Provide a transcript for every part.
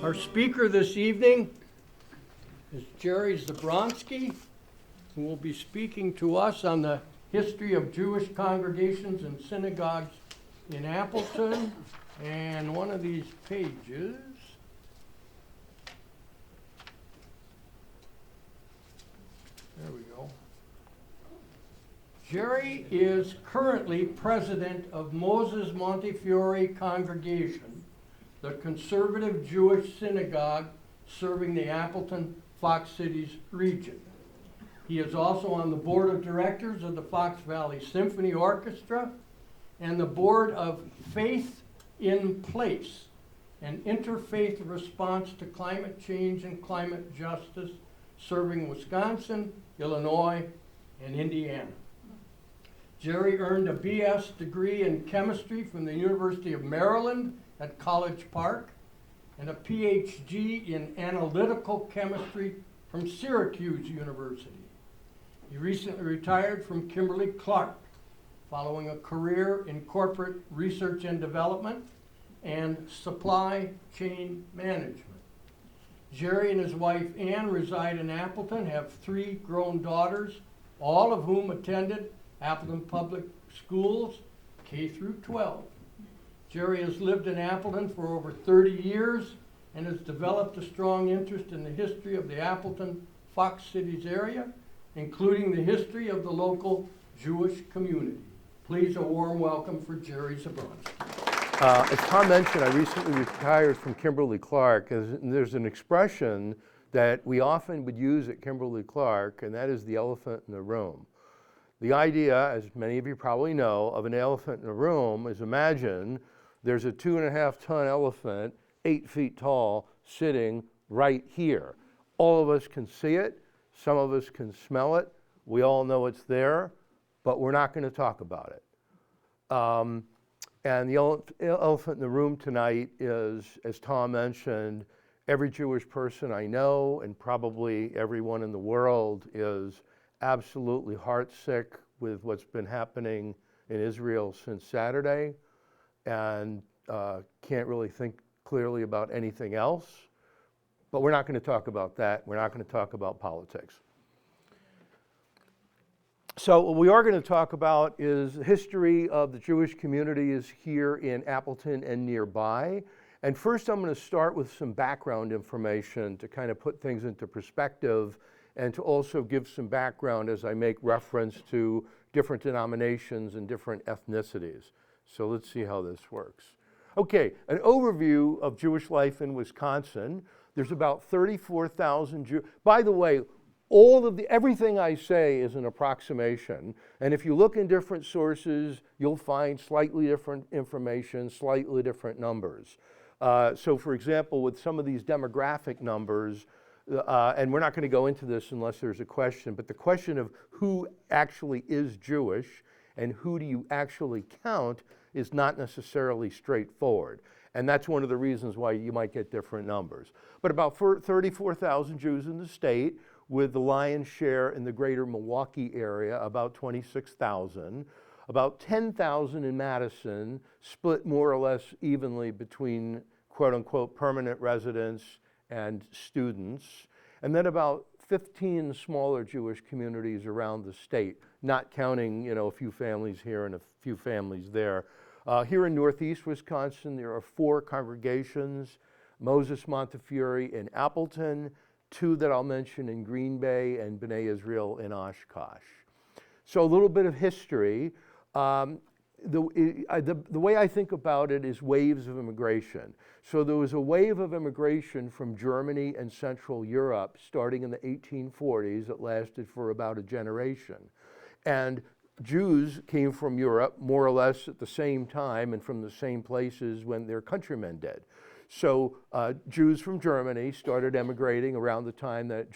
Our speaker this evening is Jerry Zabronsky, who will be speaking to us on the history of Jewish congregations and synagogues in Appleton. And one of these pages, there we go. Jerry is currently president of Moses Montefiore Congregation, the conservative Jewish synagogue serving the Appleton Fox Cities region. He is also on the board of directors of the Fox Valley Symphony Orchestra and the board of Faith in Place, an interfaith response to climate change and climate justice serving Wisconsin, Illinois, and Indiana. Jerry earned a BS degree in chemistry from the University of Maryland at College Park and a PhD in analytical chemistry from Syracuse University. He recently retired from Kimberly-Clark following a career in corporate research and development and supply chain management. Jerry and his wife Ann reside in Appleton, have 3 grown daughters, all of whom attended Appleton Public Schools, K through 12. Jerry has lived in Appleton for over 30 years and has developed a strong interest in the history of the Appleton Fox Cities area, including the history of the local Jewish community. Please, a warm welcome for Jerry Zabronsky. As Tom mentioned, I recently retired from Kimberly-Clark. There's an expression that we often would use at Kimberly-Clark, and that is the elephant in the room. The idea, as many of you probably know, of an elephant in a room is imagine there's a 2.5-ton elephant, 8 feet tall, sitting right here. All of us can see it. Some of us can smell it. We all know it's there, but we're not going to talk about it. And the elephant in the room tonight is, as Tom mentioned, every Jewish person I know and probably everyone in the world is absolutely heartsick with what's been happening in Israel since Saturday and can't really think clearly about anything else. But we're not going to talk about that. We're not going to talk about politics. So what we are going to talk about is the history of the Jewish communities here in Appleton and nearby. And first I'm going to start with some background information to kind of put things into perspective and to also give some background as I make reference to different denominations and different ethnicities. So let's see how this works. Okay, an overview of Jewish life in Wisconsin. There's about 34,000 Jews. By the way, everything I say is an approximation, and if you look in different sources, you'll find slightly different information, slightly different numbers. So for example, with some of these demographic numbers, and we're not going to go into this unless there's a question, but the question of who actually is Jewish and who do you actually count is not necessarily straightforward. And that's one of the reasons why you might get different numbers. But about 34,000 Jews in the state, with the lion's share in the greater Milwaukee area, about 26,000. About 10,000 in Madison, split more or less evenly between quote-unquote permanent residents and students. And then about 15 smaller Jewish communities around the state, not counting, a few families here and a few families there. Here in Northeast Wisconsin, there are 4 congregations: Moses Montefiore in Appleton, 2 that I'll mention in Green Bay, and B'nai Israel in Oshkosh. So a little bit of history. The way I think about it is waves of immigration. So there was a wave of immigration from Germany and Central Europe starting in the 1840s that lasted for about a generation. And Jews came from Europe more or less at the same time and from the same places when their countrymen did. So Jews from Germany started emigrating around the time that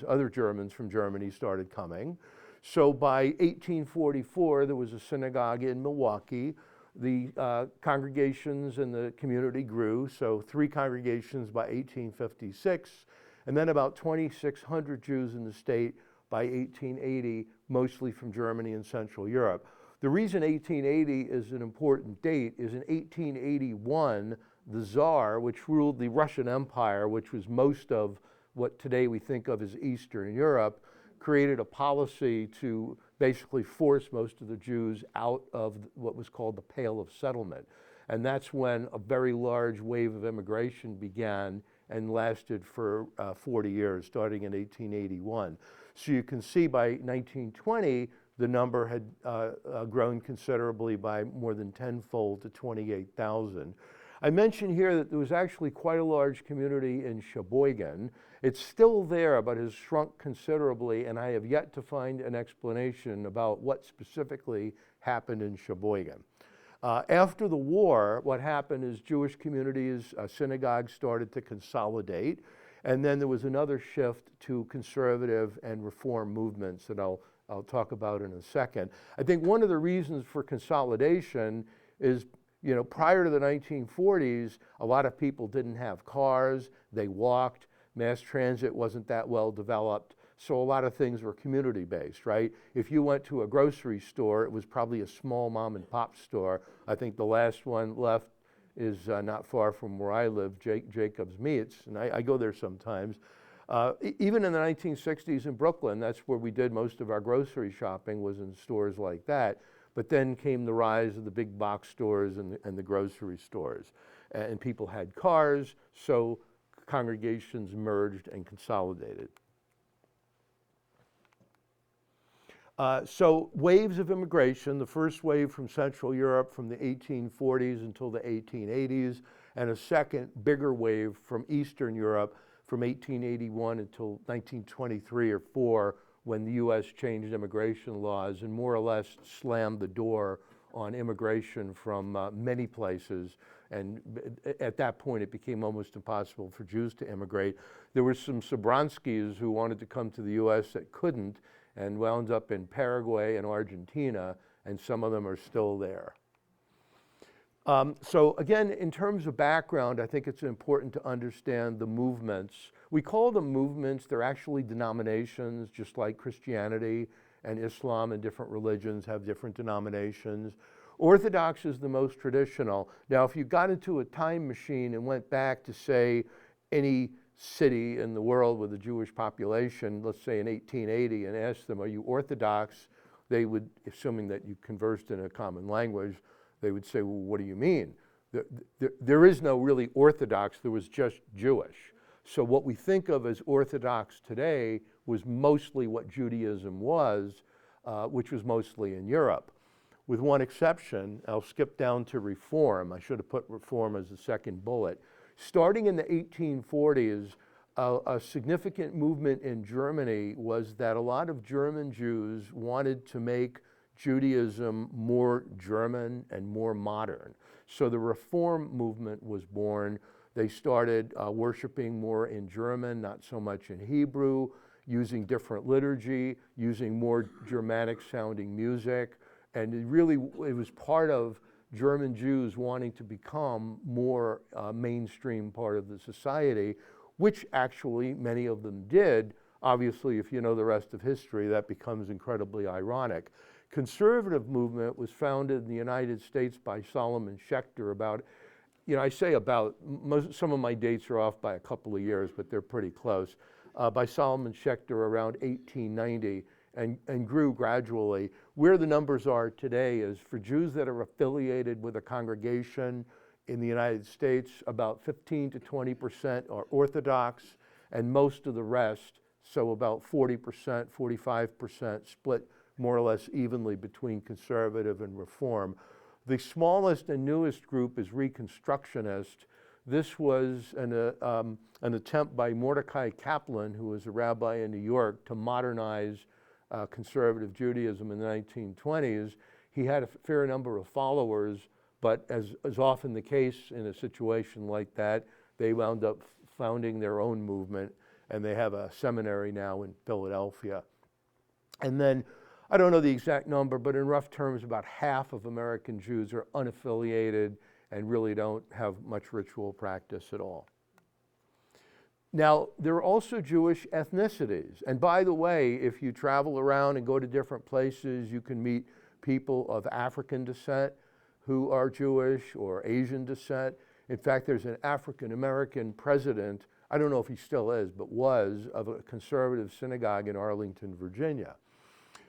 other Germans from Germany started coming. So by 1844, there was a synagogue in Milwaukee. The congregations and the community grew, so 3 congregations by 1856, and then about 2,600 Jews in the state by 1880, mostly from Germany and Central Europe. The reason 1880 is an important date is in 1881, the Tsar, which ruled the Russian Empire, which was most of what today we think of as Eastern Europe, created a policy to basically force most of the Jews out of what was called the Pale of Settlement. And that's when a very large wave of immigration began and lasted for 40 years, starting in 1881. So you can see by 1920, the number had grown considerably by more than tenfold to 28,000. I mentioned here that there was actually quite a large community in Sheboygan. It's still there, but has shrunk considerably, and I have yet to find an explanation about what specifically happened in Sheboygan. After the war, what happened is Jewish communities, synagogues started to consolidate, and then there was another shift to conservative and reform movements that I'll talk about in a second. I think one of the reasons for consolidation is, prior to the 1940s, a lot of people didn't have cars, they walked, mass transit wasn't that well developed, so a lot of things were community-based, right? If you went to a grocery store, it was probably a small mom and pop store. I think the last one left is not far from where I live, Jacob's Meats, and I go there sometimes. Even in the 1960s in Brooklyn, that's where we did most of our grocery shopping, was in stores like that. But then came the rise of the big box stores and the grocery stores. And people had cars, so congregations merged and consolidated. So waves of immigration, the first wave from Central Europe from the 1840s until the 1880s, and a second bigger wave from Eastern Europe from 1881 until 1923 or 4, when the U.S. changed immigration laws and more or less slammed the door on immigration from many places. And at that point, it became almost impossible for Jews to immigrate. There were some Zabronskys who wanted to come to the U.S. that couldn't, and wound up in Paraguay and Argentina, and some of them are still there. So again, in terms of background, I think it's important to understand the movements. We call them movements, they're actually denominations, just like Christianity and Islam and different religions have different denominations. Orthodox is the most traditional. Now, if you got into a time machine and went back to, say, any city in the world with a Jewish population, let's say in 1880, and asked them, are you Orthodox? They would, assuming that you conversed in a common language, they would say, well, what do you mean? There is no really Orthodox, there was just Jewish. So what we think of as Orthodox today was mostly what Judaism was, which was mostly in Europe. With one exception, I'll skip down to Reform. I should have put Reform as the second bullet. Starting in the 1840s, a significant movement in Germany was that a lot of German Jews wanted to make Judaism more German and more modern. So the Reform movement was born. They started worshiping more in German, not so much in Hebrew, using different liturgy, using more Germanic sounding music. And it was part of German Jews wanting to become more mainstream part of the society, which actually many of them did. Obviously, if you know the rest of history, that becomes incredibly ironic. Conservative movement was founded in the United States by Solomon Schechter about, I say about, some of my dates are off by a couple of years, but they're pretty close, by Solomon Schechter around 1890, and grew gradually. Where the numbers are today is for Jews that are affiliated with a congregation in the United States, about 15 to 20% are Orthodox, and most of the rest, so about 40%, 45%, split more or less evenly between conservative and Reform. The smallest and newest group is Reconstructionist. This was an attempt by Mordecai Kaplan, who was a rabbi in New York, to modernize conservative Judaism in the 1920s. He had a fair number of followers, but as is often the case in a situation like that, they wound up founding their own movement, and they have a seminary now in Philadelphia. And then, I don't know the exact number, but in rough terms, about half of American Jews are unaffiliated and really don't have much ritual practice at all. Now, there are also Jewish ethnicities. And by the way, if you travel around and go to different places, you can meet people of African descent who are Jewish or Asian descent. In fact, there's an African-American president, I don't know if he still is, but was, of a conservative synagogue in Arlington, Virginia.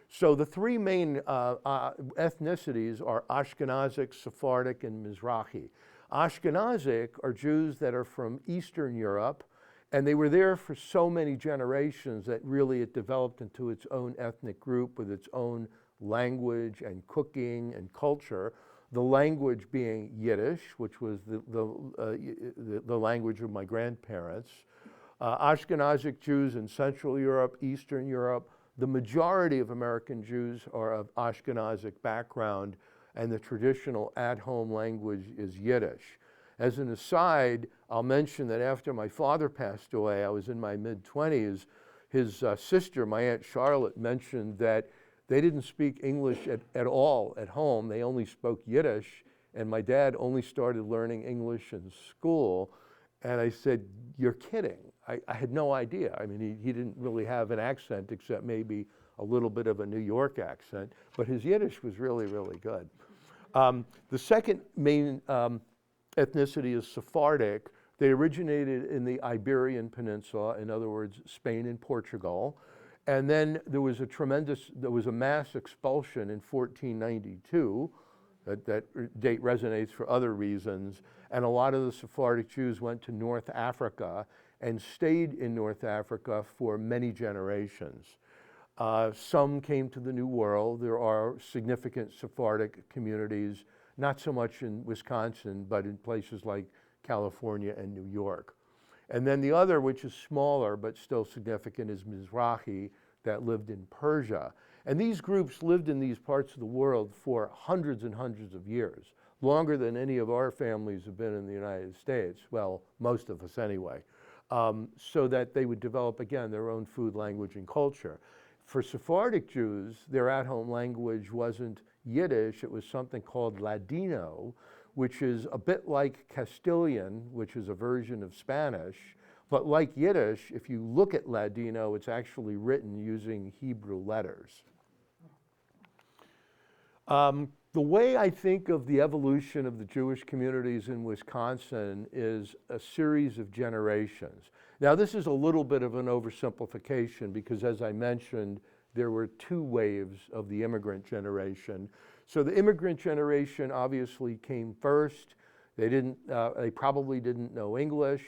So the three main ethnicities are Ashkenazic, Sephardic, and Mizrahi. Ashkenazic are Jews that are from Eastern Europe, and they were there for so many generations that really it developed into its own ethnic group with its own language and cooking and culture. The language being Yiddish, which was the language of my grandparents. Ashkenazic Jews in Central Europe, Eastern Europe. The majority of American Jews are of Ashkenazic background, and the traditional at-home language is Yiddish. As an aside, I'll mention that after my father passed away, I was in my mid-20s, his sister, my Aunt Charlotte, mentioned that they didn't speak English at all at home. They only spoke Yiddish, and my dad only started learning English in school. And I said, "You're kidding." I had no idea. I mean, he didn't really have an accent except maybe a little bit of a New York accent, but his Yiddish was really, really good. The second main ethnicity is Sephardic. They originated in the Iberian Peninsula, in other words, Spain and Portugal. And then there was a mass expulsion in 1492. That date resonates for other reasons. And a lot of the Sephardic Jews went to North Africa and stayed in North Africa for many generations. Some came to the New World. There are significant Sephardic communities, not so much in Wisconsin, but in places like California and New York. And then the other, which is smaller but still significant, is Mizrahi, that lived in Persia. And these groups lived in these parts of the world for hundreds and hundreds of years, longer than any of our families have been in the United States, well, most of us anyway, so that they would develop, again, their own food, language, and culture. For Sephardic Jews, their at-home language wasn't Yiddish, it was something called Ladino, which is a bit like Castilian, which is a version of Spanish. But like Yiddish, if you look at Ladino, it's actually written using Hebrew letters. The way I think of the evolution of the Jewish communities in Wisconsin is a series of generations. Now, this is a little bit of an oversimplification because, as I mentioned, there were two waves of the immigrant generation. So the immigrant generation obviously came first. They probably didn't know English.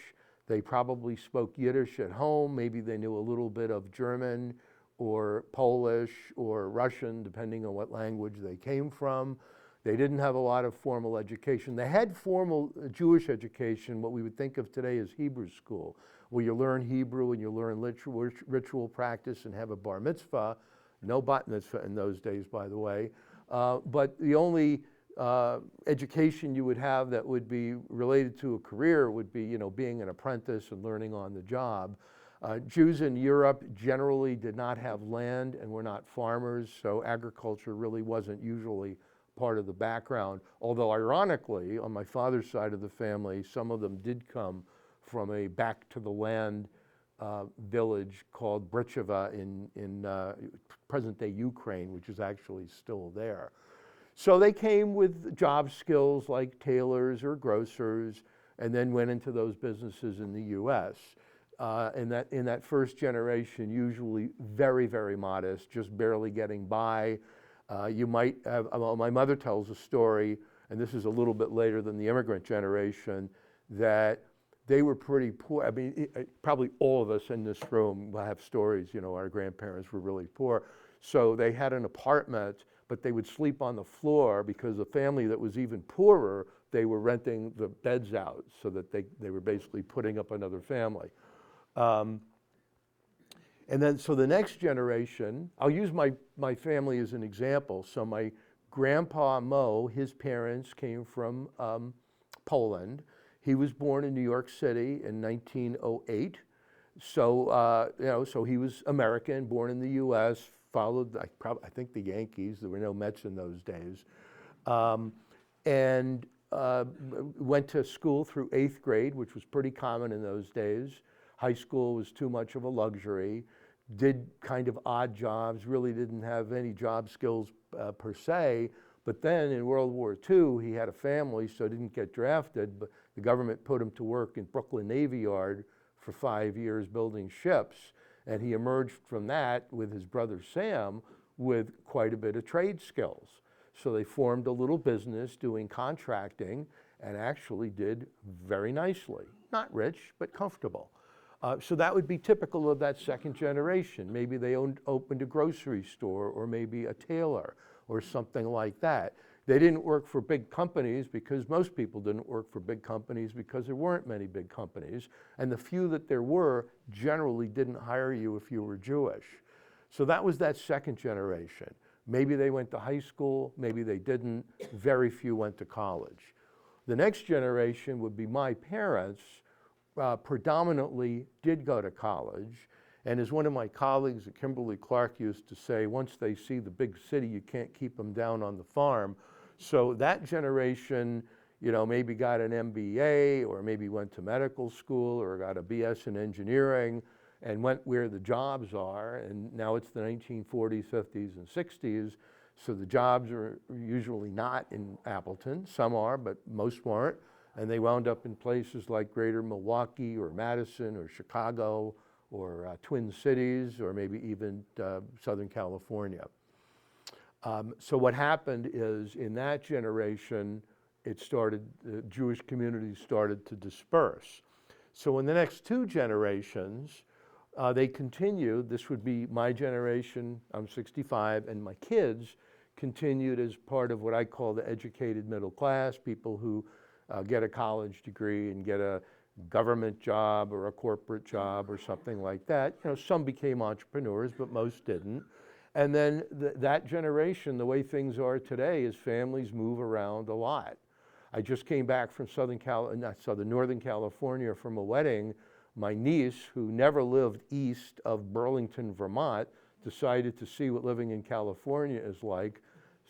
They probably spoke Yiddish at home. Maybe they knew a little bit of German or Polish or Russian, depending on what language they came from. They didn't have a lot of formal education. They had formal Jewish education, what we would think of today as Hebrew school, where you learn Hebrew and you learn ritual practice and have a bar mitzvah. No bat mitzvah in those days, by the way. But the only education you would have that would be related to a career would be, being an apprentice and learning on the job. Jews in Europe generally did not have land and were not farmers, so agriculture really wasn't usually part of the background. Although ironically, on my father's side of the family, some of them did come from a back to the land village called Bricheva in present-day Ukraine, which is actually still there. So they came with job skills like tailors or grocers, and then went into those businesses in the U.S. In that first generation, usually very, very modest, just barely getting by. You might have, my mother tells a story, and this is a little bit later than the immigrant generation, that they were pretty poor. I mean, probably all of us in this room will have stories, our grandparents were really poor. So they had an apartment, but they would sleep on the floor because the family that was even poorer, they were renting the beds out so that they were basically putting up another family. And then, so the next generation, I'll use my family as an example. So my grandpa Mo, his parents came from Poland. He was born in New York City in 1908. So, so he was American, born in the U.S., followed, I think the Yankees. There were no Mets in those days. And went to school through 8th grade, which was pretty common in those days. High school was too much of a luxury. Did kind of odd jobs, really didn't have any job skills per se. But then in World War II, he had a family, so didn't get drafted. But The government put him to work in Brooklyn Navy Yard for 5 years building ships, and he emerged from that with his brother Sam with quite a bit of trade skills. So they formed a little business doing contracting and actually did very nicely. Not rich, but comfortable. So that would be typical of that second generation. Maybe they opened a grocery store, or maybe a tailor or something like that. They didn't work for big companies, because most people didn't work for big companies because there weren't many big companies. And the few that there were generally didn't hire you if you were Jewish. So that was that second generation. Maybe they went to high school, maybe they didn't. Very few went to college. The next generation would be my parents, predominantly did go to college. And as one of my colleagues at Kimberly-Clark used to say, once they see the big city, you can't keep them down on the farm. So that generation, maybe got an MBA, or maybe went to medical school, or got a BS in engineering, and went where the jobs are. And now it's the 1940s, 50s, and 60s. So the jobs are usually not in Appleton. Some are, but most weren't. And they wound up in places like Greater Milwaukee, or Madison, or Chicago, or Twin Cities, or maybe even Southern California. So what happened is, in that generation, the Jewish communities started to disperse. So in the next two generations, they continued. This would be my generation, I'm 65, and my kids continued as part of what I call the educated middle class, people who get a college degree and get a government job or a corporate job or something like that. Some became entrepreneurs, but most didn't. And then that generation, the way things are today, is families move around a lot. I just came back from Northern California from a wedding. My niece, who never lived east of Burlington, Vermont, decided to see what living in California is like.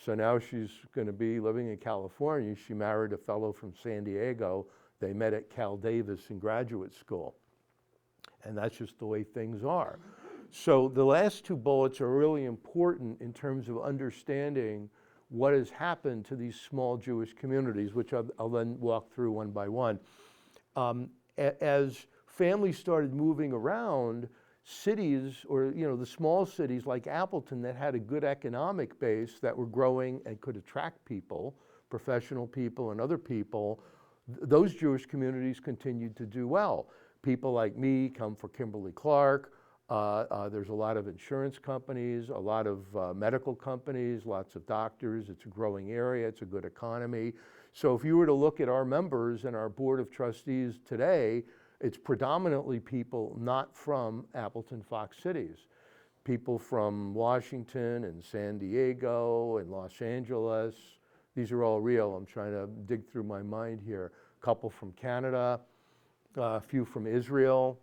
So now she's going to be living in California. She married a fellow from San Diego. They met at Cal Davis in graduate school. And that's just the way things are. So the last two bullets are really important in terms of understanding what has happened to these small Jewish communities, which I'll then walk through one by one. As families started moving around, cities, or the small cities like Appleton that had a good economic base, that were growing and could attract people, professional people and other people, those Jewish communities continued to do well. People like me come from Kimberly-Clark. There's a lot of insurance companies, a lot of medical companies, lots of doctors. It's a growing area. It's a good economy. So if you were to look at our members and our board of trustees today, it's predominantly people not from Appleton, Fox Cities. People from Washington and San Diego and Los Angeles. These are all real. I'm trying to dig through my mind here. A couple from Canada, a few from Israel.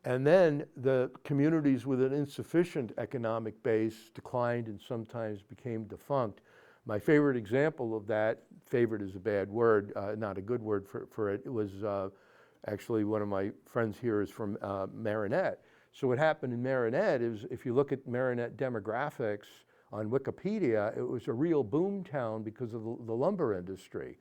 And then the communities with an insufficient economic base declined and sometimes became defunct. My favorite example of that, favorite is a bad word, not a good word for it, it was actually one of my friends here is from Marinette. So what happened in Marinette is, if you look at Marinette demographics on Wikipedia, it was a real boom town because of the lumber industry.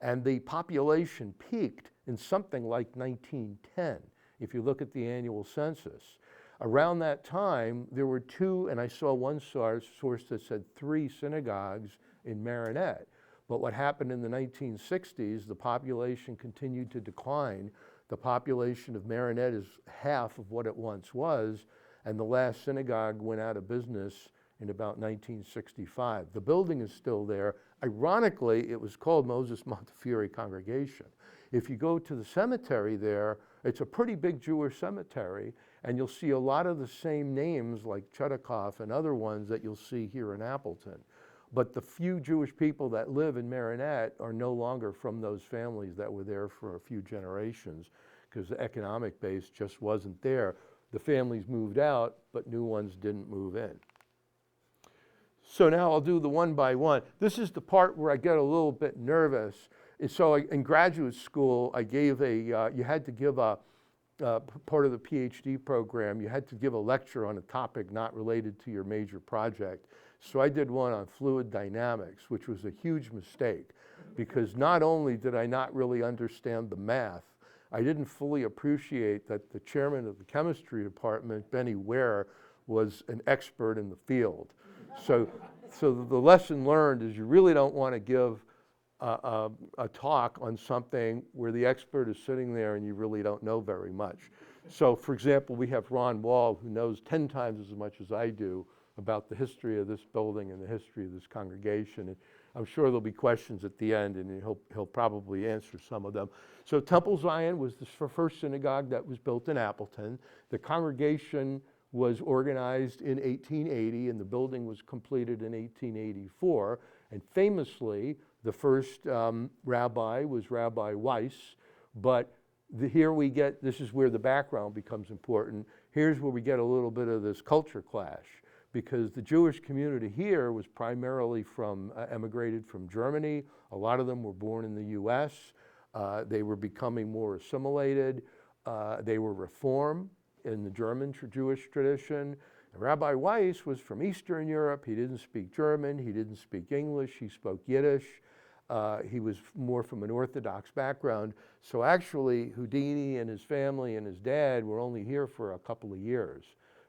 And the population peaked in something like 1910. If you look at the annual census. Around that time, there were two, and I saw one source that said 3 synagogues in Marinette. But what happened in the 1960s, the population continued to decline. The population of Marinette is half of what it once was, and the last synagogue went out of business in about 1965. The building is still there. Ironically, it was called Moses Montefiore Congregation. If you go to the cemetery there, it's a pretty big Jewish cemetery, and you'll see a lot of the same names like Chudikoff and other ones that you'll see here in Appleton. But the few Jewish people that live in Marinette are no longer from those families that were there for a few generations, because the economic base just wasn't there. The families moved out, but new ones didn't move in. So now I'll do the one by one. This is the part where I get a little bit nervous. And so in graduate school, I gave you had to give part of the PhD program, you had to give a lecture on a topic not related to your major project. So I did one on fluid dynamics, which was a huge mistake. because not only did I not really understand the math, I didn't fully appreciate that the chairman of the chemistry department, Benny Ware, was an expert in the field. So the lesson learned is you really don't want to give a talk on something where the expert is sitting there and you really don't know very much. So for example, we have Ron Wall, who knows 10 times as much as I do about the history of this building and the history of this congregation. And I'm sure there'll be questions at the end, and he'll probably answer some of them. So Temple Zion was the first synagogue that was built in Appleton. The congregation was organized in 1880, and the building was completed in 1884. And famously, the first rabbi was Rabbi Weiss, but here we get, this is where the background becomes important. Here's where we get a little bit of this culture clash, because the Jewish community here was primarily emigrated from Germany. A lot of them were born in the US. They were becoming more assimilated. They were Reform in the German Jewish tradition. And Rabbi Weiss was from Eastern Europe. He didn't speak German. He didn't speak English. He spoke Yiddish. He was more from an Orthodox background. So actually, Houdini and his family and his dad were only here for a couple of years,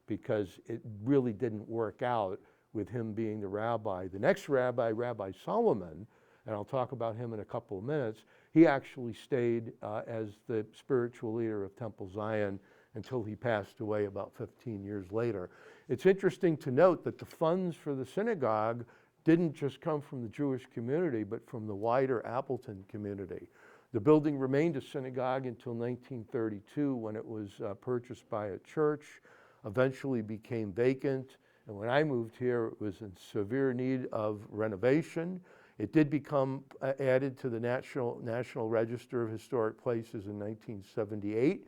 because it really didn't work out with him being the rabbi. The next rabbi, Rabbi Solomon, and I'll talk about him in a couple of minutes, he actually stayed as the spiritual leader of Temple Zion until he passed away about 15 years later. It's interesting to note that the funds for the synagogue didn't just come from the Jewish community, but from the wider Appleton community. The building remained a synagogue until 1932, when it was purchased by a church, eventually became vacant, and when I moved here, it was in severe need of renovation. It did become added to the National Register of Historic Places in 1978.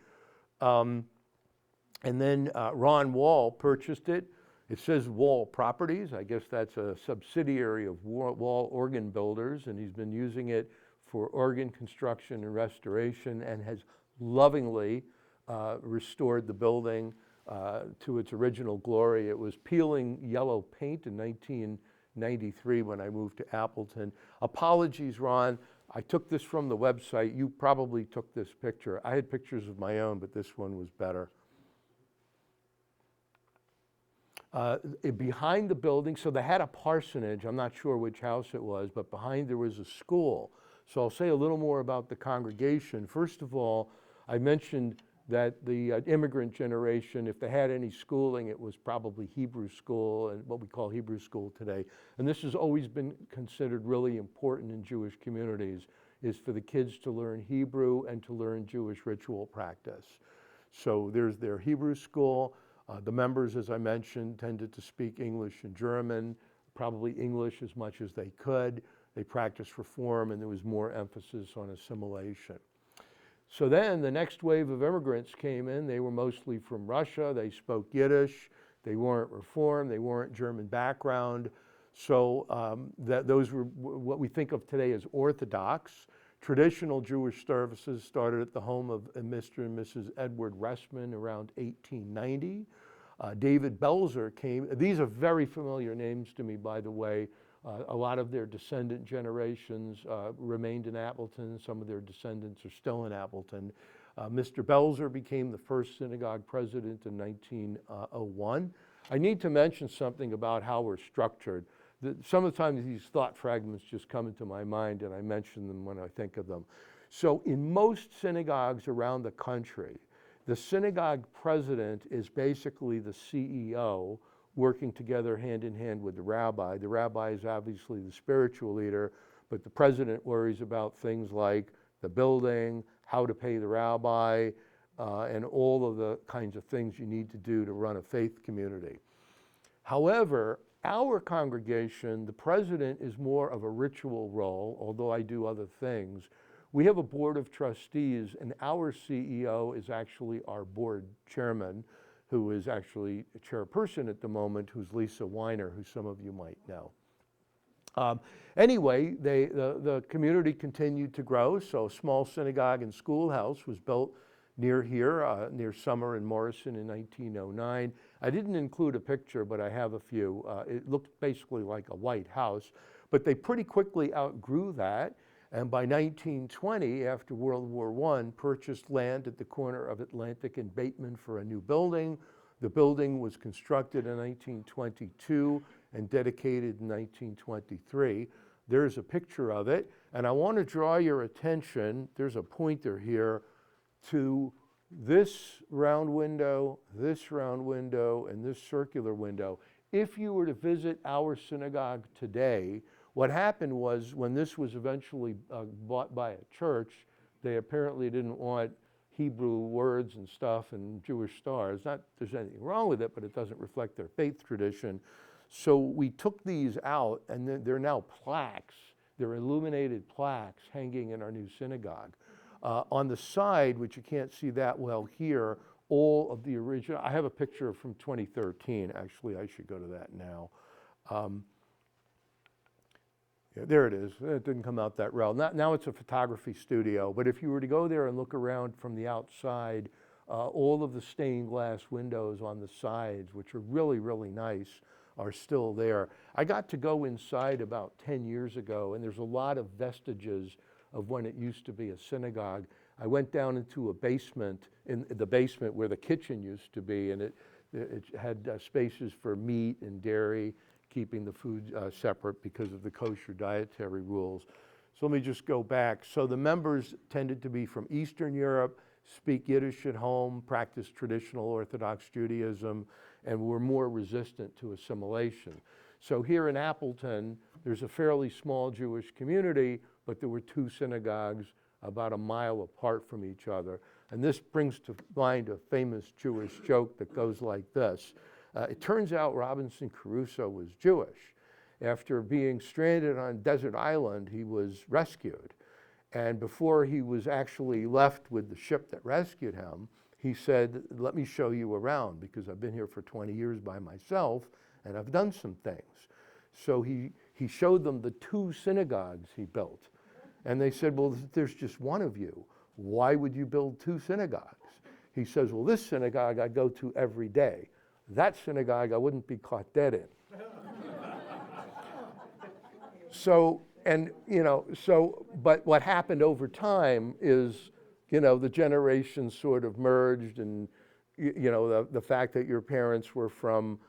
And then Ron Wall purchased it. It says Wall Properties. I guess that's a subsidiary of Wall Organ Builders, and he's been using it for organ construction and restoration, and has lovingly restored the building to its original glory. It was peeling yellow paint in 1993 when I moved to Appleton. Apologies, Ron. I took this from the website. You probably took this picture. I had pictures of my own, but this one was better. Behind the building, so they had a parsonage. I'm not sure which house it was, but behind there was a school. So I'll say a little more about the congregation. First of all, I mentioned that the immigrant generation, if they had any schooling, it was probably Hebrew school, and what we call Hebrew school today. And this has always been considered really important in Jewish communities, is for the kids to learn Hebrew and to learn Jewish ritual practice. So there's their Hebrew school. The members, as I mentioned, tended to speak English and German, probably English as much as they could. They practiced Reform, and there was more emphasis on assimilation. So then the next wave of immigrants came in. They were mostly from Russia. They spoke Yiddish. They weren't Reform. They weren't German background. So those were what we think of today as Orthodox. Traditional Jewish services started at the home of Mr. and Mrs. Edward Ressman around 1890. David Belzer came. These are very familiar names to me, by the way. A lot of their descendant generations remained in Appleton. Some of their descendants are still in Appleton. Mr. Belzer became the first synagogue president in 1901. I need to mention something about how we're structured. Sometimes these thought fragments just come into my mind, and I mention them when I think of them. So in most synagogues around the country, the synagogue president is basically the CEO, working together hand in hand with the rabbi. The rabbi is obviously the spiritual leader, but the president worries about things like the building, how to pay the rabbi, and all of the kinds of things you need to do to run a faith community. However, our congregation, the president is more of a ritual role, although I do other things. We have a board of trustees, and our CEO is actually our board chairman, who is actually a chairperson at the moment, who's Lisa Weiner, who some of you might know. Anyway, the community continued to grow, so a small synagogue and schoolhouse was built near here, near Summer and Morrison in 1909. I didn't include a picture, but I have a few. It looked basically like a white house, but they pretty quickly outgrew that, And by 1920, after World War I, purchased land at the corner of Atlantic and Bateman for a new building. The building was constructed in 1922 and dedicated in 1923. There's a picture of it, and I want to draw your attention, there's a pointer here, to this round window, and this circular window. If you were to visit our synagogue today, what happened was when this was eventually bought by a church, they apparently didn't want Hebrew words and stuff and Jewish stars. Not that there's anything wrong with it, but it doesn't reflect their faith tradition. So we took these out, and they're now plaques. They're illuminated plaques hanging in our new synagogue. On the side, which you can't see that well here, all of the original, I have a picture from 2013. Actually, I should go to that now. Yeah, there it is. It didn't come out that well. Now it's a photography studio, but if you were to go there and look around from the outside, all of the stained glass windows on the sides, which are really, really nice, are still there. I got to go inside about 10 years ago, and there's a lot of vestiges of when it used to be a synagogue. I went down into a basement, in the basement where the kitchen used to be, and it had spaces for meat and dairy, keeping the food separate because of the kosher dietary rules. So let me just go back. So the members tended to be from Eastern Europe, speak Yiddish at home, practice traditional Orthodox Judaism, and were more resistant to assimilation. So here in Appleton, there's a fairly small Jewish community, but there were two synagogues about a mile apart from each other. And this brings to mind a famous Jewish joke that goes like this. It turns out Robinson Crusoe was Jewish. After being stranded on a desert island, he was rescued. And before he was actually left with the ship that rescued him, he said, "Let me show you around, because I've been here for 20 years by myself, and I've done some things." So he showed them the two synagogues he built. And they said, "Well, there's just one of you. Why would you build two synagogues?" He says, "Well, this synagogue I go to every day. That synagogue I wouldn't be caught dead in." But what happened over time is, the generations sort of merged, and, the fact that your parents were from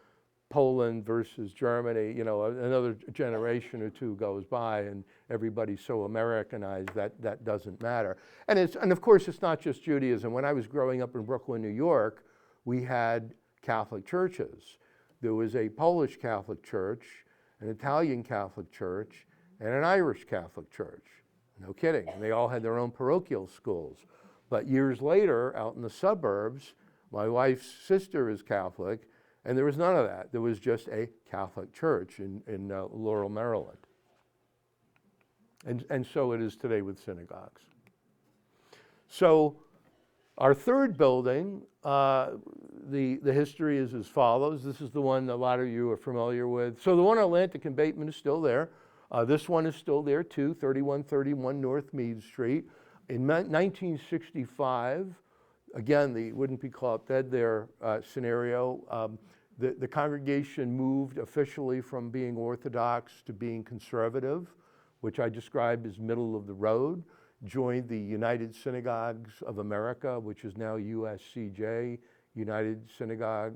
Poland versus Germany, another generation or two goes by, and everybody's so Americanized that doesn't matter. And of course, it's not just Judaism. When I was growing up in Brooklyn, New York, we had Catholic churches. There was a Polish Catholic church, an Italian Catholic church, and an Irish Catholic church. No kidding. And they all had their own parochial schools. But years later, out in the suburbs, my wife's sister is Catholic, and there was none of that. There was just a Catholic church in Laurel, Maryland. And so it is today with synagogues. So our third building, the history is as follows. This is the one a lot of you are familiar with. So the one on Atlantic and Bateman is still there. This one is still there too, 3131 North Meade Street. In 1965, again, the wouldn't be caught dead there scenario, the congregation moved officially from being Orthodox to being conservative, which I describe as middle of the road, joined the United Synagogues of America, which is now USCJ, United Synagogue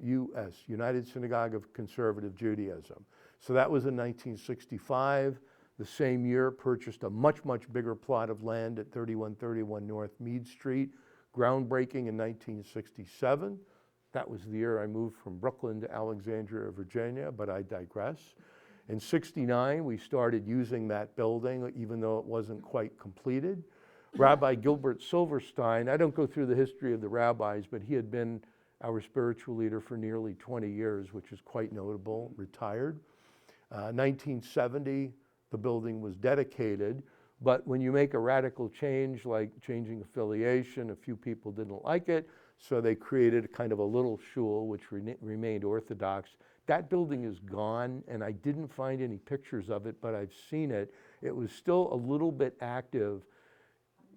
United Synagogue of Conservative Judaism. So that was in 1965. The same year, purchased a much, much bigger plot of land at 3131 North Meade Street, groundbreaking in 1967. That was the year I moved from Brooklyn to Alexandria, Virginia, but I digress. In '69, we started using that building, even though it wasn't quite completed. Rabbi Gilbert Silverstein, I don't go through the history of the rabbis, but he had been our spiritual leader for nearly 20 years, which is quite notable, retired. 1970, the building was dedicated, but when you make a radical change, like changing affiliation, a few people didn't like it, so they created kind of a little shul, which remained Orthodox. That building is gone, and I didn't find any pictures of it, but I've seen it. It was still a little bit active.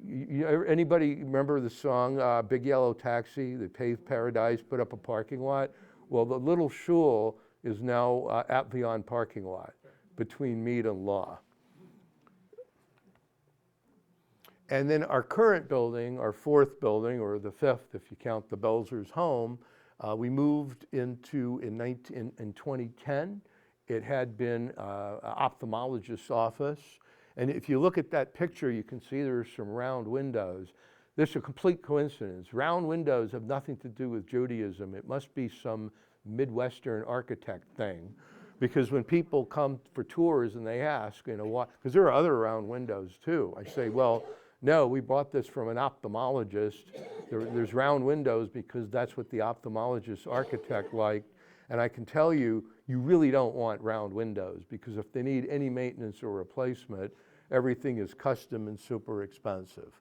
Anybody remember the song Big Yellow Taxi? They paved paradise, put up a parking lot. Well, the little shul is now at Vion parking lot between Meade and Law. And then our current building, our fourth building, or the fifth if you count the Belzer's home, we moved into in 2010. It had been an ophthalmologist's office. And if you look at that picture, you can see there's some round windows. This is a complete coincidence. Round windows have nothing to do with Judaism. It must be some Midwestern architect thing. Because when people come for tours and they ask, you know, what, because there are other round windows too. I say, well, no, we bought this from an ophthalmologist. There's round windows because that's what the ophthalmologist architect liked. And I can tell you, you really don't want round windows because if they need any maintenance or replacement, everything is custom and super expensive.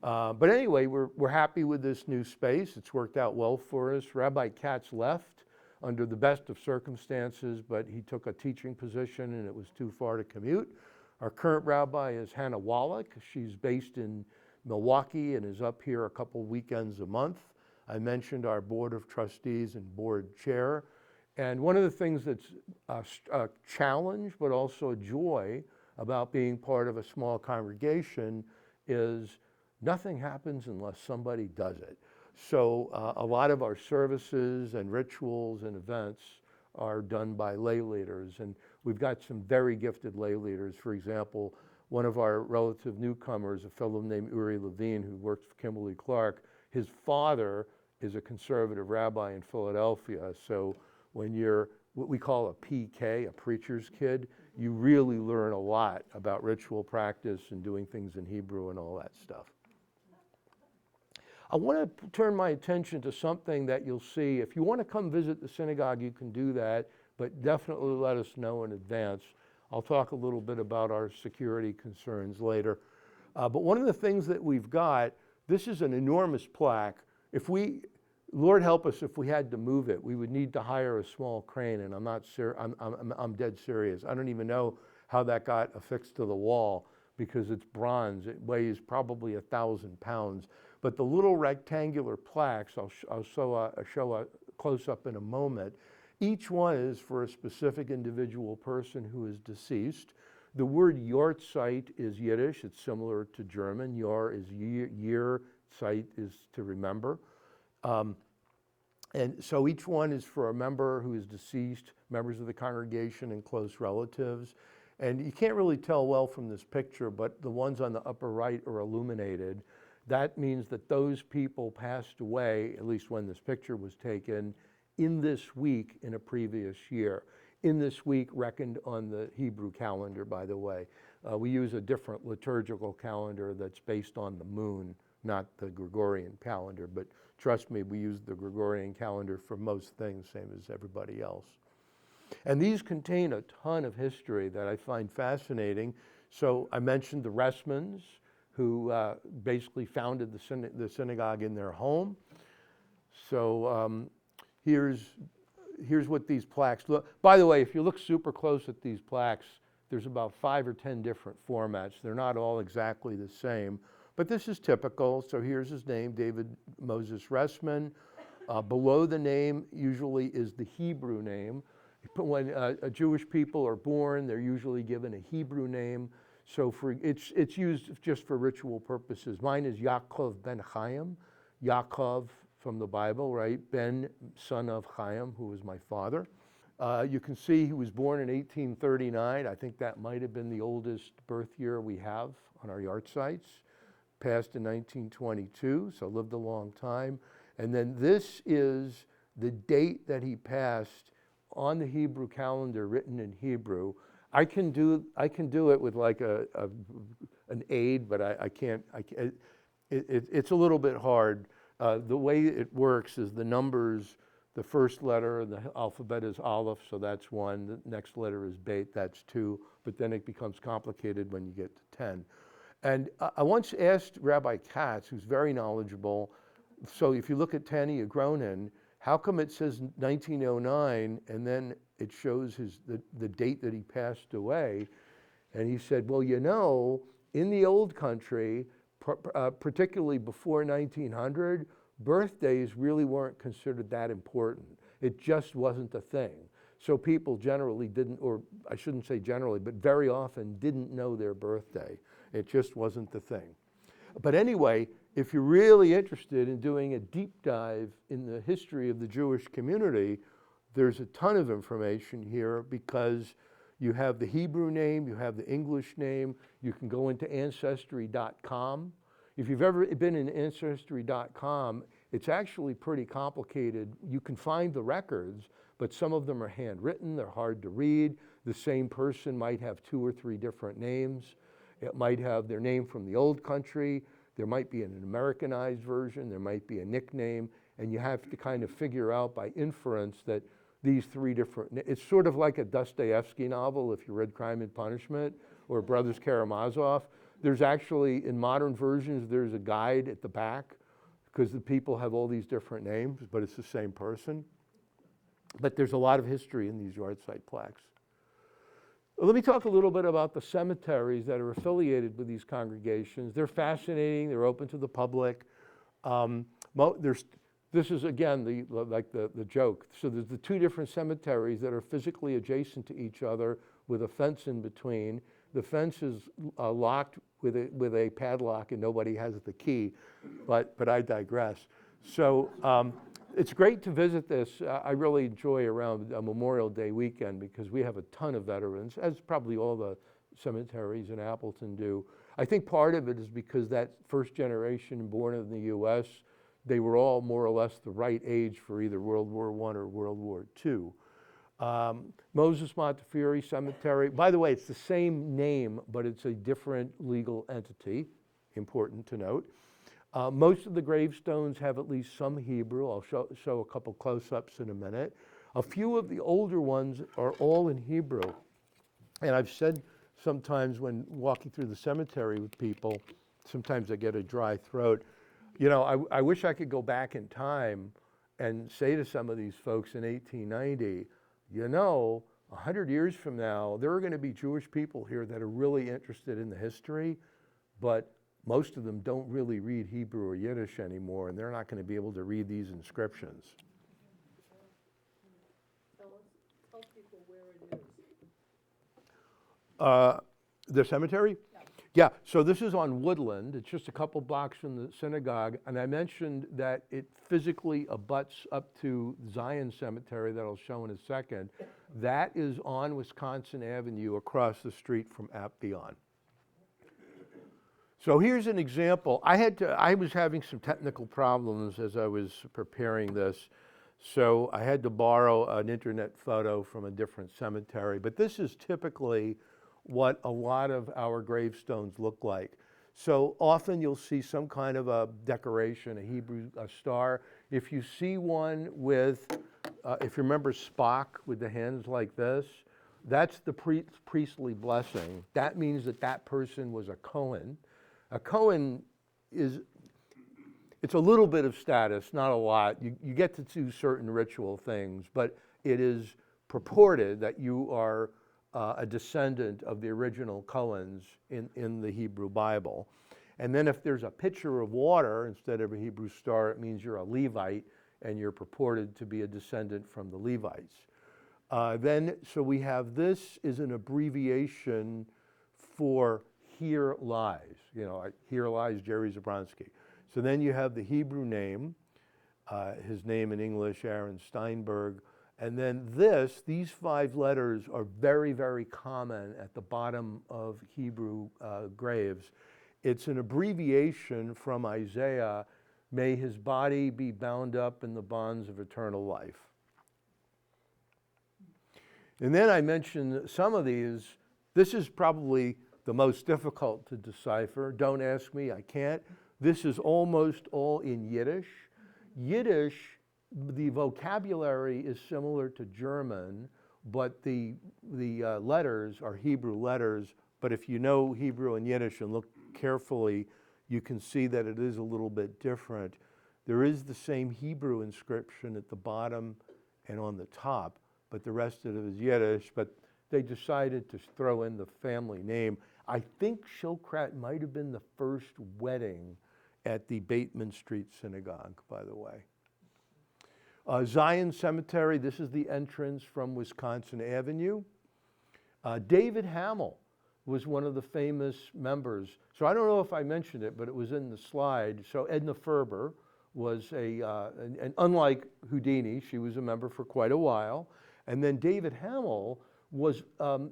But anyway, we're happy with this new space. It's worked out well for us. Rabbi Katz left under the best of circumstances, but he took a teaching position and it was too far to commute. Our current rabbi is Hannah Wallach. She's based in Milwaukee and is up here a couple weekends a month. I mentioned our board of trustees and board chair. And one of the things that's a challenge, but also a joy about being part of a small congregation is nothing happens unless somebody does it. So a lot of our services and rituals and events are done by lay leaders, and we've got some very gifted lay leaders. For example, one of our relative newcomers, a fellow named Uri Levine, who works for Kimberly Clark, his father is a conservative rabbi in Philadelphia. So when you're what we call a PK, a preacher's kid, you really learn a lot about ritual practice and doing things in Hebrew and all that stuff. I want to turn my attention to something that you'll see. If you want to come visit the synagogue, you can do that, but definitely let us know in advance. I'll talk a little bit about our security concerns later. But one of the things that we've got, this is an enormous plaque. Lord help us, if we had to move it, we would need to hire a small crane, and I'm dead serious. I don't even know how that got affixed to the wall because it's bronze. It weighs probably 1,000 pounds. But the little rectangular plaques, I'll show a close-up in a moment, each one is for a specific individual person who is deceased. The word Yortzeit is Yiddish. It's similar to German. Yor is year, Zeit is to remember. And so each one is for a member who is deceased, members of the congregation, and close relatives. And you can't really tell well from this picture, but the ones on the upper right are illuminated. That means that those people passed away, at least when this picture was taken, in this week in a previous year. In this week reckoned on the Hebrew calendar, by the way. We use a different liturgical calendar that's based on the moon, not the Gregorian calendar, but trust me, we use the Gregorian calendar for most things, same as everybody else. And these contain a ton of history that I find fascinating. So I mentioned the Ressmans, who basically founded the synagogue in their home. So here's what these plaques look. By the way, if you look super close at these plaques, there's about 5 or 10 different formats. They're not all exactly the same, but this is typical. So here's his name, David Moses Ressman. Below the name usually is the Hebrew name. When Jewish people are born, they're usually given a Hebrew name. So it's used just for ritual purposes. Mine is Yaakov ben Chaim, Yaakov from the Bible, right? Ben, son of Chaim, who was my father. You can see he was born in 1839. I think that might have been the oldest birth year we have on our yard sites. Passed in 1922, so lived a long time. And then this is the date that he passed on the Hebrew calendar, written in Hebrew. I can do it with like an aid, but I can't. It's a little bit hard. The way it works is the numbers, the first letter of the alphabet is Aleph, so that's 1. The next letter is Beit, that's 2. But then it becomes complicated when you get to 10. And I once asked Rabbi Katz, who's very knowledgeable, so if you look at Tani Agronin, how come it says 1909 and then it shows the date that he passed away? And he said, well, you know, in the old country, particularly before 1900, birthdays really weren't considered that important. It just wasn't a thing. So people generally didn't, or I shouldn't say generally, but very often didn't know their birthday. It just wasn't the thing. But anyway, if you're really interested in doing a deep dive in the history of the Jewish community, there's a ton of information here because you have the Hebrew name, you have the English name, you can go into Ancestry.com. If you've ever been in Ancestry.com, it's actually pretty complicated. You can find the records, but some of them are handwritten, they're hard to read. The same person might have 2 or 3 different names. It might have their name from the old country, there might be an Americanized version, there might be a nickname, and you have to kind of figure out by inference that these 3 different, it's sort of like a Dostoevsky novel if you read Crime and Punishment, or Brothers Karamazov. There's actually, in modern versions, there's a guide at the back because the people have all these different names, but it's the same person. But there's a lot of history in these yard site plaques. Let me talk a little bit about the cemeteries that are affiliated with these congregations. They're fascinating, they're open to the public. This is, again, the joke. So there's the 2 different cemeteries that are physically adjacent to each other with a fence in between. The fence is locked with a padlock and nobody has the key, but I digress. So it's great to visit this. I really enjoy around Memorial Day weekend because we have a ton of veterans, as probably all the cemeteries in Appleton do. I think part of it is because that first generation born in the US, they were all more or less the right age for either World War I or World War II. Moses Montefiore Cemetery, by the way, it's the same name, but it's a different legal entity, important to note. Most of the gravestones have at least some Hebrew. I'll show a couple close-ups in a minute. A few of the older ones are all in Hebrew. And I've said sometimes when walking through the cemetery with people, sometimes I get a dry throat. You know, I wish I could go back in time and say to some of these folks in 1890, you know, 100 years from now, there are going to be Jewish people here that are really interested in the history, but most of them don't really read Hebrew or Yiddish anymore, and they're not going to be able to read these inscriptions. Tell people where it is. The cemetery? Yeah, so this is on Woodland. It's just a couple blocks from the synagogue, and I mentioned that it physically abuts up to Zion Cemetery that I'll show in a second. That is on Wisconsin Avenue across the street from Appion. So here's an example. I was having some technical problems as I was preparing this, so I had to borrow an internet photo from a different cemetery, but this is typically what a lot of our gravestones look like. So often you'll see some kind of a decoration, a Hebrew star. If you see one with, if you remember Spock with the hands like this, that's the priestly blessing. That means that that person was a Cohen. A Cohen is, it's a little bit of status, not a lot. You get to do certain ritual things, but it is purported that you are a descendant of the original Cohens in the Hebrew Bible. And then if there's a pitcher of water instead of a Hebrew star, it means you're a Levite and you're purported to be a descendant from the Levites. So we have, this is an abbreviation for Here Lies. You know, Here Lies Jerry Zabronsky. So then you have the Hebrew name, his name in English, Aaron Steinberg. And then these 5 letters are very, very common at the bottom of Hebrew graves. It's an abbreviation from Isaiah, may his body be bound up in the bonds of eternal life. And then I mentioned some of these. This is probably the most difficult to decipher. Don't ask me, I can't. This is almost all in Yiddish. Yiddish, the vocabulary is similar to German, but the letters are Hebrew letters. But if you know Hebrew and Yiddish and look carefully, you can see that it is a little bit different. There is the same Hebrew inscription at the bottom and on the top, but the rest of it is Yiddish. But they decided to throw in the family name. I think Shilkrat might have been the first wedding at the Bateman Street Synagogue, by the way. Zion Cemetery, this is the entrance from Wisconsin Avenue. David Hamill. was one of the famous members. So I don't know if I mentioned it, but it was in the slide. So Edna Ferber was and unlike Houdini, she was a member for quite a while. And then David Hamill was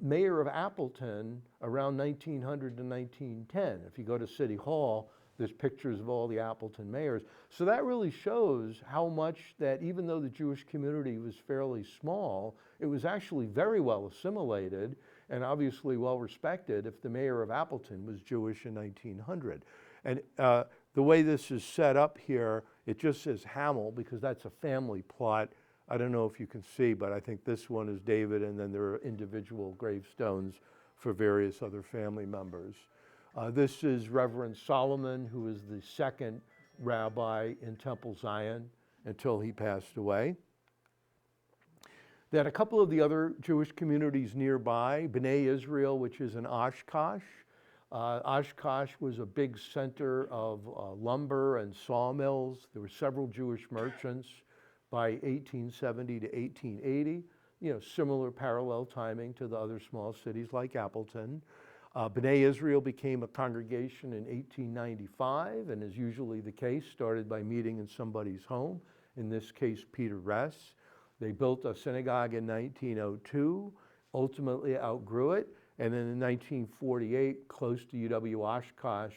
mayor of Appleton around 1900 to 1910. If you go to City Hall, there's pictures of all the Appleton mayors. So that really shows how much that even though the Jewish community was fairly small, it was actually very well assimilated and obviously well respected if the mayor of Appleton was Jewish in 1900. And the way this is set up here, it just says Hamill because that's a family plot. I don't know if you can see, but I think this one is David, and then there are individual gravestones for various other family members. This is Reverend Solomon, who was the second rabbi in Temple Zion until he passed away. They had a couple of the other Jewish communities nearby, B'nai Israel, which is in Oshkosh. Oshkosh was a big center of lumber and sawmills. There were several Jewish merchants by 1870 to 1880. You know, similar parallel timing to the other small cities like Appleton. B'nai Israel became a congregation in 1895, and as usually the case, started by meeting in somebody's home, in this case, Peter Ress. They built a synagogue in 1902, ultimately outgrew it, and then in 1948, close to UW Oshkosh,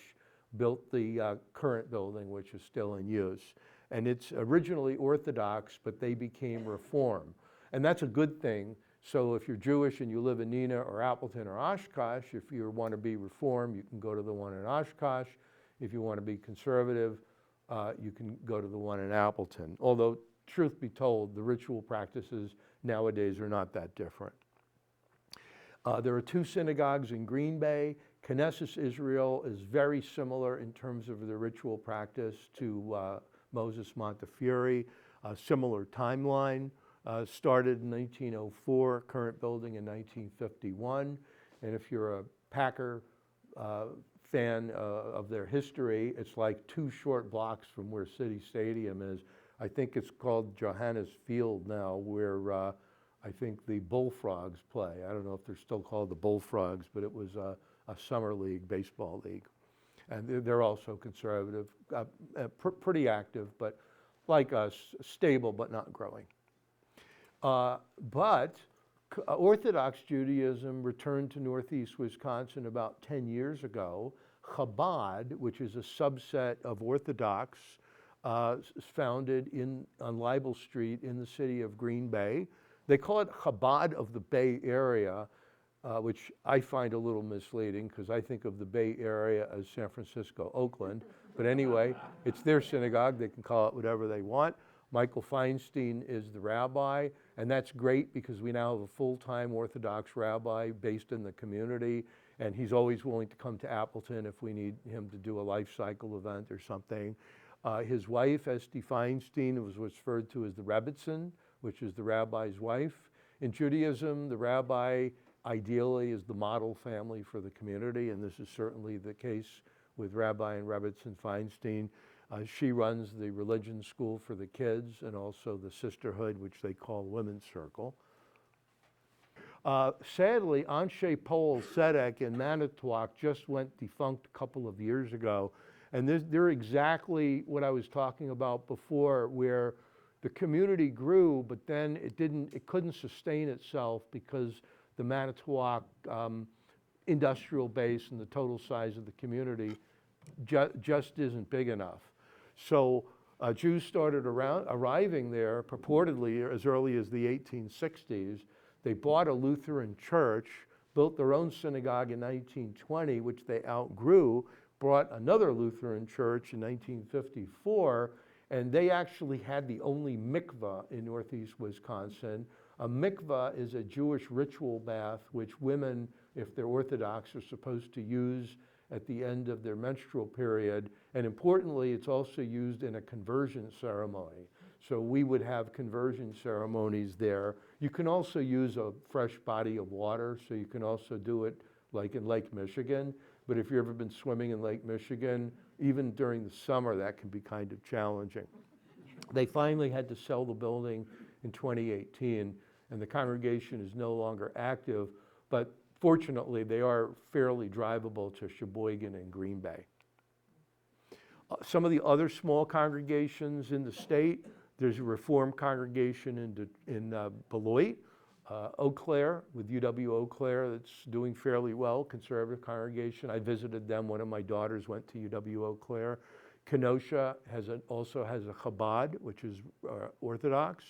built the current building, which is still in use. And it's originally Orthodox, but they became Reform. And that's a good thing. So if you're Jewish and you live in Neenah or Appleton or Oshkosh, if you want to be Reform, you can go to the one in Oshkosh. If you want to be conservative, you can go to the one in Appleton. Although, truth be told, the ritual practices nowadays are not that different. There are two synagogues in Green Bay. Knesset Israel is very similar in terms of the ritual practice to Moses Montefiore, a similar timeline. Started in 1904, current building in 1951. And if you're a Packer fan of their history, it's like 2 short blocks from where City Stadium is. I think it's called Johannes Field now, where I think the Bullfrogs play. I don't know if they're still called the Bullfrogs, but it was a summer league, baseball league. And they're also conservative, pretty active, but like us, stable but not growing. But Orthodox Judaism returned to Northeast Wisconsin about 10 years ago. Chabad, which is a subset of Orthodox, is founded on Leibel Street in the city of Green Bay. They call it Chabad of the Bay Area, which I find a little misleading because I think of the Bay Area as San Francisco, Oakland. But anyway, it's their synagogue. They can call it whatever they want. Michael Feinstein is the rabbi, and that's great because we now have a full-time Orthodox rabbi based in the community, and he's always willing to come to Appleton if we need him to do a life cycle event or something. His wife, Esti Feinstein, was referred to as the Rebbitzin, which is the rabbi's wife. In Judaism, the rabbi ideally is the model family for the community, and this is certainly the case with Rabbi and Rebbitzin Feinstein. She runs the religion school for the kids and also the sisterhood, which they call Women's Circle. Sadly, Anshe Poel Sedek in Manitowoc just went defunct a couple of years ago. And they're exactly what I was talking about before, where the community grew, but then it couldn't sustain itself because the Manitowoc industrial base and the total size of the community just isn't big enough. So Jews started arriving there purportedly as early as the 1860s. They bought a Lutheran church, built their own synagogue in 1920, which they outgrew, brought another Lutheran church in 1954, and they actually had the only mikveh in Northeast Wisconsin. A mikveh is a Jewish ritual bath which women, if they're Orthodox, are supposed to use at the end of their menstrual period. And importantly, it's also used in a conversion ceremony. So we would have conversion ceremonies there. You can also use a fresh body of water, so you can also do it like in Lake Michigan. But if you've ever been swimming in Lake Michigan, even during the summer, that can be kind of challenging. They finally had to sell the building in 2018, and the congregation is no longer active. But Fortunately, they are fairly drivable to Sheboygan and Green Bay. Some of the other small congregations in the state, there's a Reformed congregation in Beloit, Eau Claire, with UW Eau Claire, that's doing fairly well, conservative congregation. I visited them. One of my daughters went to UW Eau Claire. Kenosha also has a Chabad, which is Orthodox.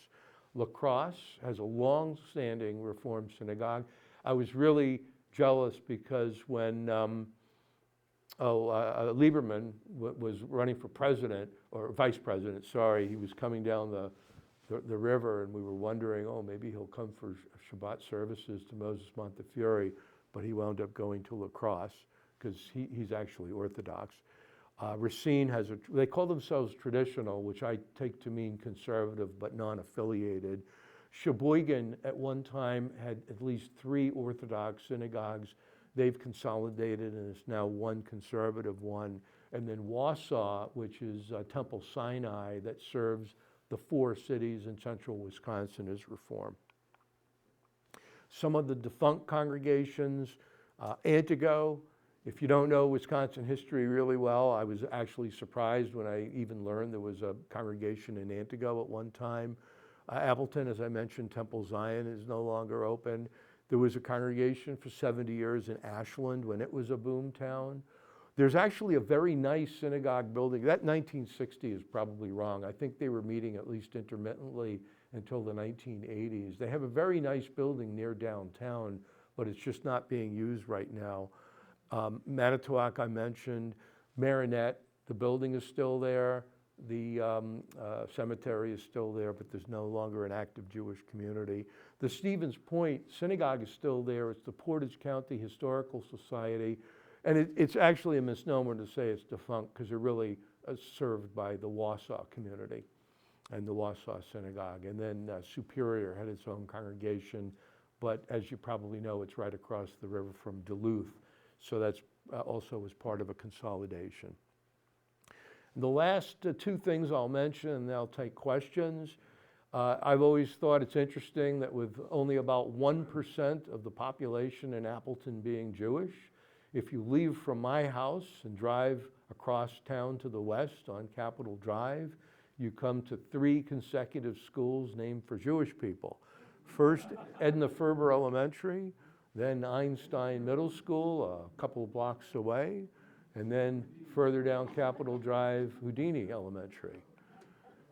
La Crosse has a long-standing Reformed synagogue. I was really jealous because when Lieberman was running for president, or vice president, sorry, he was coming down the river, and we were wondering, oh, maybe he'll come for Shabbat services to Moses Montefiore, but he wound up going to La Crosse because he's actually Orthodox. Racine they call themselves traditional, which I take to mean conservative but non-affiliated. Sheboygan at one time had at least 3 Orthodox synagogues. They've consolidated, and it's now one conservative one. And then Wausau, which is Temple Sinai, that serves the 4 cities in central Wisconsin, is Reform. Some of the defunct congregations, Antigo. If you don't know Wisconsin history really well, I was actually surprised when I even learned there was a congregation in Antigo at one time. Appleton, as I mentioned, Temple Zion is no longer open. There was a congregation for 70 years in Ashland when it was a boom town. There's actually a very nice synagogue building. That 1960 is probably wrong. I think they were meeting at least intermittently until the 1980s. They have a very nice building near downtown, but it's just not being used right now. Manitowoc, I mentioned. Marinette, the building is still there. The cemetery is still there, but there's no longer an active Jewish community. The Stevens Point Synagogue is still there. It's the Portage County Historical Society. And it's actually a misnomer to say it's defunct because they're really served by the Wausau community and the Wausau Synagogue. And then Superior had its own congregation, but as you probably know, it's right across the river from Duluth. So that's also was part of a consolidation. The last 2 things I'll mention, and then I'll take questions. I've always thought it's interesting that with only about 1% of the population in Appleton being Jewish, if you leave from my house and drive across town to the west on Capitol Drive, you come to 3 consecutive schools named for Jewish people. First, Edna Ferber Elementary, then Einstein Middle School, a couple of blocks away, and then further down Capitol Drive, Houdini Elementary.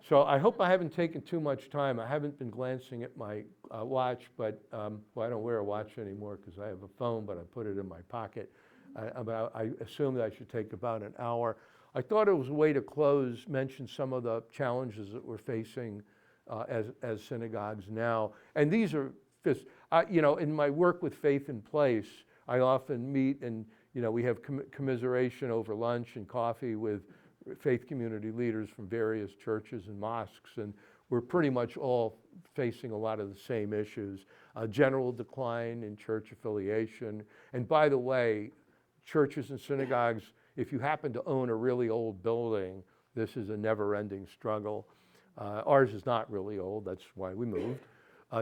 So I hope I haven't taken too much time. I haven't been glancing at my watch, but well, I don't wear a watch anymore because I have a phone, but I put it in my pocket. I assume that I should take about an hour. I thought it was a way to close, mention some of the challenges that we're facing as synagogues now. And these are, in my work with Faith in Place, I often meet and we have commiseration over lunch and coffee with faith community leaders from various churches and mosques, and we're pretty much all facing a lot of the same issues. General decline in church affiliation. And by the way, churches and synagogues, if you happen to own a really old building, this is a never-ending struggle. Ours is not really old, that's why we moved.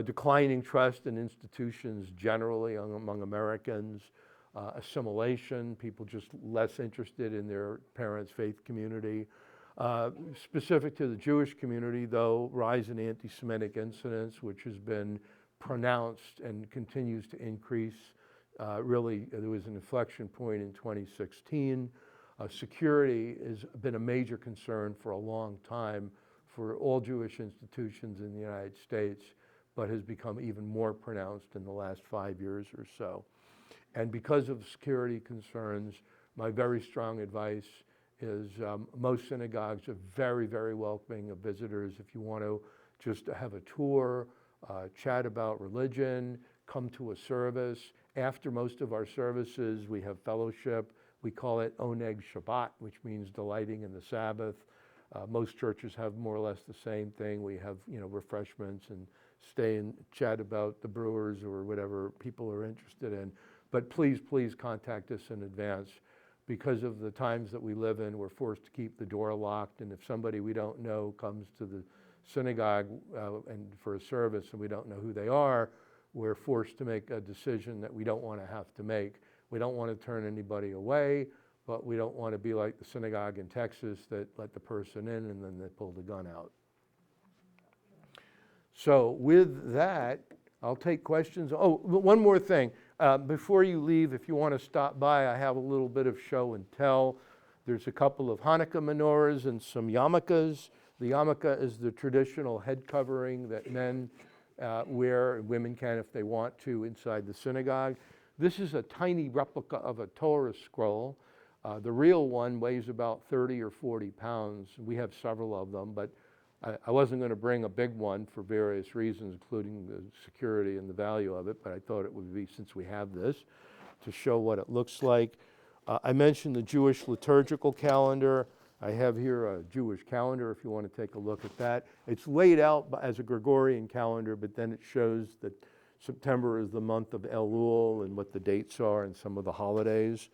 Declining trust in institutions generally among Americans. Assimilation, people just less interested in their parents' faith community. Specific to the Jewish community, though, rise in anti-Semitic incidents, which has been pronounced and continues to increase. Really, there was an inflection point in 2016. Security has been a major concern for a long time for all Jewish institutions in the United States, but has become even more pronounced in the last 5 years or so. And because of security concerns, my very strong advice is most synagogues are very, very welcoming of visitors. If you want to just have a tour, chat about religion, come to a service. After most of our services, we have fellowship. We call it Oneg Shabbat, which means delighting in the Sabbath. Most churches have more or less the same thing. We have, refreshments and stay and chat about the brewers or whatever people are interested in. But please, please contact us in advance. Because of the times that we live in, we're forced to keep the door locked. And if somebody we don't know comes to the synagogue and for a service and we don't know who they are, we're forced to make a decision that we don't want to have to make. We don't want to turn anybody away, but we don't want to be like the synagogue in Texas that let the person in and then they pull the gun out. So with that, I'll take questions. Oh, one more thing. Before you leave, if you want to stop by, I have a little bit of show and tell. There's a couple of Hanukkah menorahs and some yarmulkes. The yarmulke is the traditional head covering that men wear, and women can if they want to, inside the synagogue. This is a tiny replica of a Torah scroll. The real one weighs about 30 or 40 pounds. We have several of them, but I wasn't going to bring a big one for various reasons, including the security and the value of it, but I thought it would be, since we have this, to show what it looks like. I mentioned the Jewish liturgical calendar. I have here a Jewish calendar if you want to take a look at that. It's laid out as a Gregorian calendar, but then it shows that September is the month of Elul and what the dates are and some of the holidays.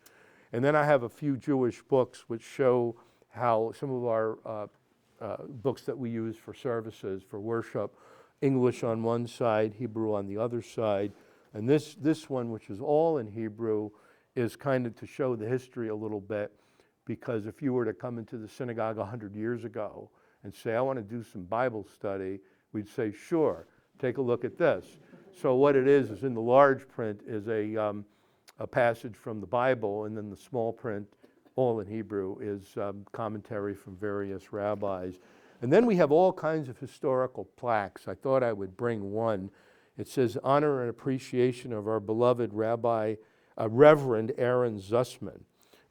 And then I have a few Jewish books which show how some of our books that we use for services, for worship, English on one side, Hebrew on the other side. And this one, which is all in Hebrew, is kind of to show the history a little bit, because if you were to come into the synagogue 100 years ago and say, I want to do some Bible study, we'd say, sure, take a look at this. So what it is in the large print is a passage from the Bible, and then the small print, all in Hebrew, is commentary from various rabbis. And then we have all kinds of historical plaques. I thought I would bring one. It says, honor and appreciation of our beloved Rabbi, Reverend Aaron Zussman.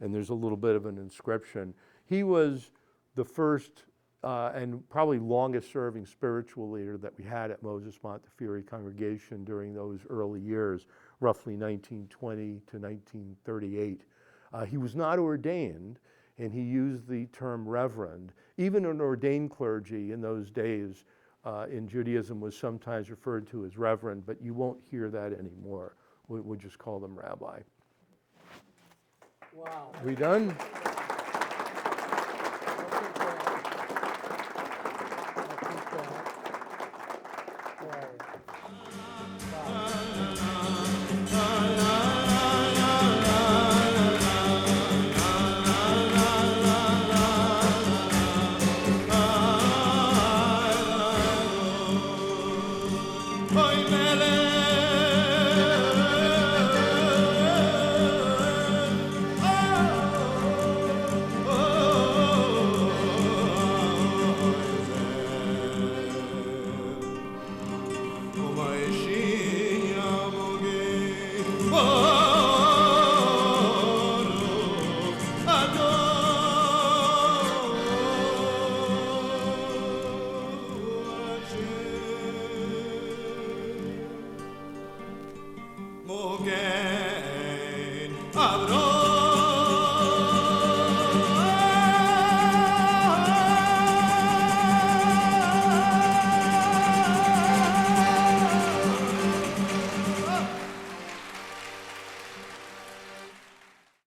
And there's a little bit of an inscription. He was the first and probably longest serving spiritual leader that we had at Moses Montefiore congregation during those early years, roughly 1920 to 1938. He was not ordained, and he used the term reverend. Even an ordained clergy in those days in Judaism was sometimes referred to as reverend, but you won't hear that anymore. We'll just call them rabbi. Wow. We done? Look at that. Zabronsky.